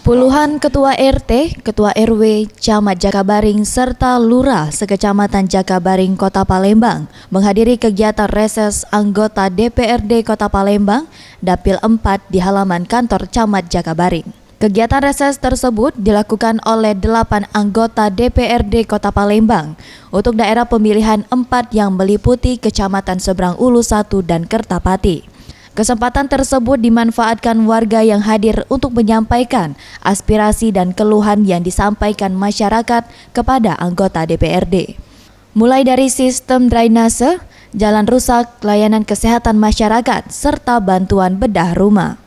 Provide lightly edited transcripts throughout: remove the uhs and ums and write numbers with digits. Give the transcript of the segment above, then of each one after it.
Puluhan ketua RT, ketua RW, camat Jakabaring, serta lurah sekecamatan Jakabaring, Kota Palembang menghadiri kegiatan reses anggota DPRD Kota Palembang, Dapil 4 di halaman kantor camat Jakabaring. Kegiatan reses tersebut dilakukan oleh 8 anggota DPRD Kota Palembang untuk daerah pemilihan 4 yang meliputi Kecamatan Seberang Ulu 1 dan Kertapati. Kesempatan tersebut dimanfaatkan warga yang hadir untuk menyampaikan aspirasi dan keluhan yang disampaikan masyarakat kepada anggota DPRD. Mulai dari sistem drainase, jalan rusak, layanan kesehatan masyarakat, serta bantuan bedah rumah.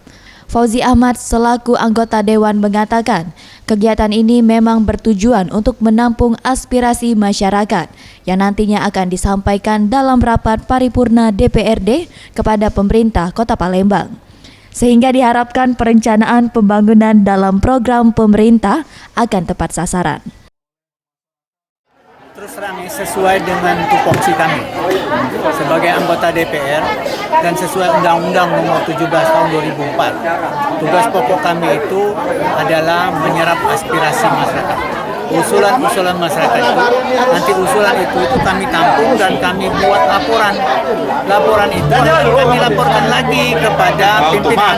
Fauzi Ahmad selaku anggota Dewan mengatakan, kegiatan ini memang bertujuan untuk menampung aspirasi masyarakat yang nantinya akan disampaikan dalam rapat paripurna DPRD kepada pemerintah Kota Palembang. Sehingga diharapkan perencanaan pembangunan dalam program pemerintah akan tepat sasaran. Terus terang sesuai dengan tupoksi kami sebagai anggota DPR dan sesuai Undang-Undang Nomor 17 Tahun 2004. Tugas pokok kami itu adalah menyerap aspirasi masyarakat. Usulan-usulan masyarakat itu, nanti usulan itu kami tampung dan kami buat laporan. Laporan itu kami laporkan lagi kepada pimpinan.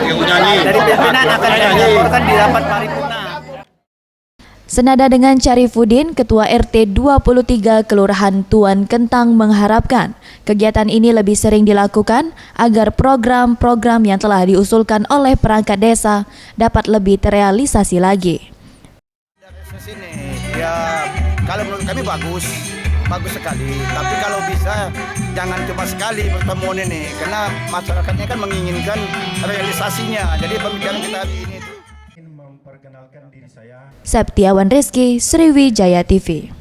Dari pimpinan akan kami laporkan di rapat paripurna. Senada dengan Syarifuddin, Ketua RT 23 Kelurahan Tuan Kentang mengharapkan kegiatan ini lebih sering dilakukan agar program-program yang telah diusulkan oleh perangkat desa dapat lebih terrealisasi lagi. Dari sini, ya kalau menurut kami bagus sekali. Tapi kalau bisa jangan cuma sekali pertemuan ini, karena masyarakatnya kan menginginkan realisasinya. Jadi pembicaraan kita hari ini itu. Septiawan Rizky, Sriwijaya TV.